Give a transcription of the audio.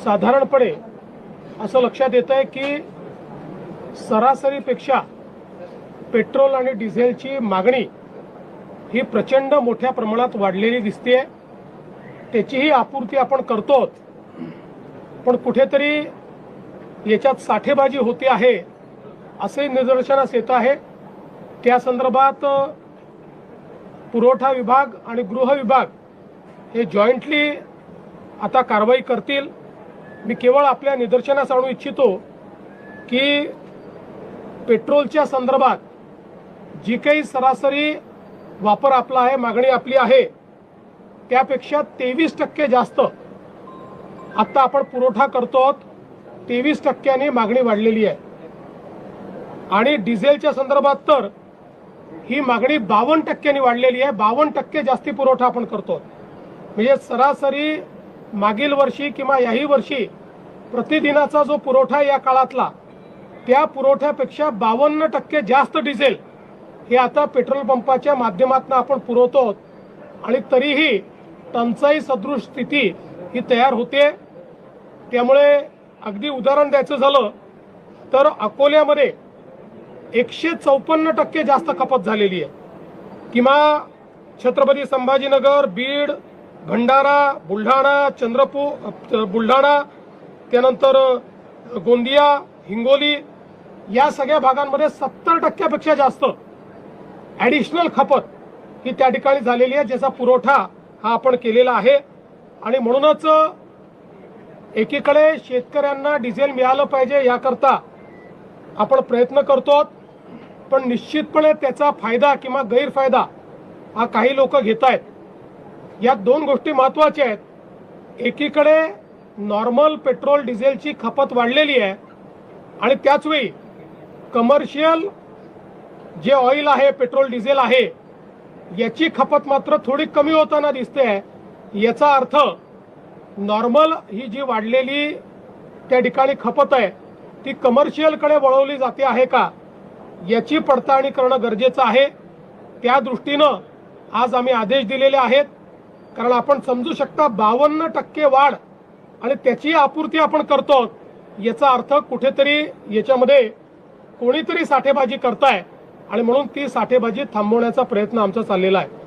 साधारणपणे असं लक्षात येत आहे की सरासरीपेक्षा पेट्रोल आणि डिझेलची मागणी ही प्रचंड मोठ्या प्रमाणात वाढलेली दिसते। त्याचीही आपूर्ती आपण करतो, पण कुठेतरी याच्यात साठेबाजी होते आहे असे निदर्शनास येत आहे। त्या संदर्भात पुरवठा विभाग आणि गृह विभाग हे जॉईंटली आता कारवाई करतील। मी केवळ आपल्या निदर्शनास आणू इच्छितो की पेट्रोलच्या संदर्भात जी काही सरासरी वापर आपला आहे, मागणी आपली आहे, त्यापेक्षा 23% जास्त आता आपण पुरवठा करतो। 23% मागणी वाढलेली आहे आणि डिझेलच्या संदर्भात तर ही मागणी 52% वाढलेली आहे। 52% जास्ती पुरवठा आपण करतो। म्हणजे सरासरी मागील वर्षी किंवा याही वर्षी प्रतिदिनाचा जो पुरवठा या काळातला, त्या पुरवठ्यापेक्षा 52% जास्त डिझेल हे आता पेट्रोल पंपाच्या माध्यमातून आपण पुरवतो आणि तरीही टंचाई सदृश स्थिती ही तयार होते। त्यामुळे अगदी उदाहरण द्यायचं झालं तर अकोल्यामध्ये 154% जास्त खपत झालेली आहे, किंवा छत्रपती संभाजीनगर, बीड, भंडारा, बुलढाणा, चंद्रपूर, बुलढाणा, त्यानंतर गोंदिया, हिंगोली या सगळ्या भागांमध्ये 70% पेक्षा जास्त ॲडिशनल खपत ही त्या ठिकाणी झालेली आहे, ज्याचा पुरवठा हा आपण केलेला आहे। आणि म्हणूनच एकीकडे शेतकऱ्यांना डिझेल मिळालं पाहिजे याकरता आपण प्रयत्न करतो, पण निश्चितपणे त्याचा फायदा किंवा गैरफायदा हा काही लोक घेत आहेत। या दोन गोष्टी महत्त्वाच्या आहेत। एकीकडे नॉर्मल पेट्रोल डिझेलची खपत वाढलेली आहे आणि त्याचवेळी कमर्शियल जे ऑइल आहे, पेट्रोल डिझेल आहे, याची खपत मात्र थोडी कमी होताना दिसते आहे। याचा अर्थ नॉर्मल ही जी वाढलेली त्या ठिकाणी खपत आहे ती कमर्शियलकडे वळवली जाते आहे का, याची पडताळणी करणं गरजेचं आहे। त्या दृष्टीनं आज आम्ही आदेश दिलेले आहेत, कारण आपण समजू शकता 52% वाढ आणि त्याची आपूर्ती आपण करतो, याचा अर्थ कुठेतरी याच्यामध्ये कोणीतरी साठेबाजी करताय आणि म्हणून ती साठेबाजी थांबवण्याचा प्रयत्न आमचा चाललेला आहे।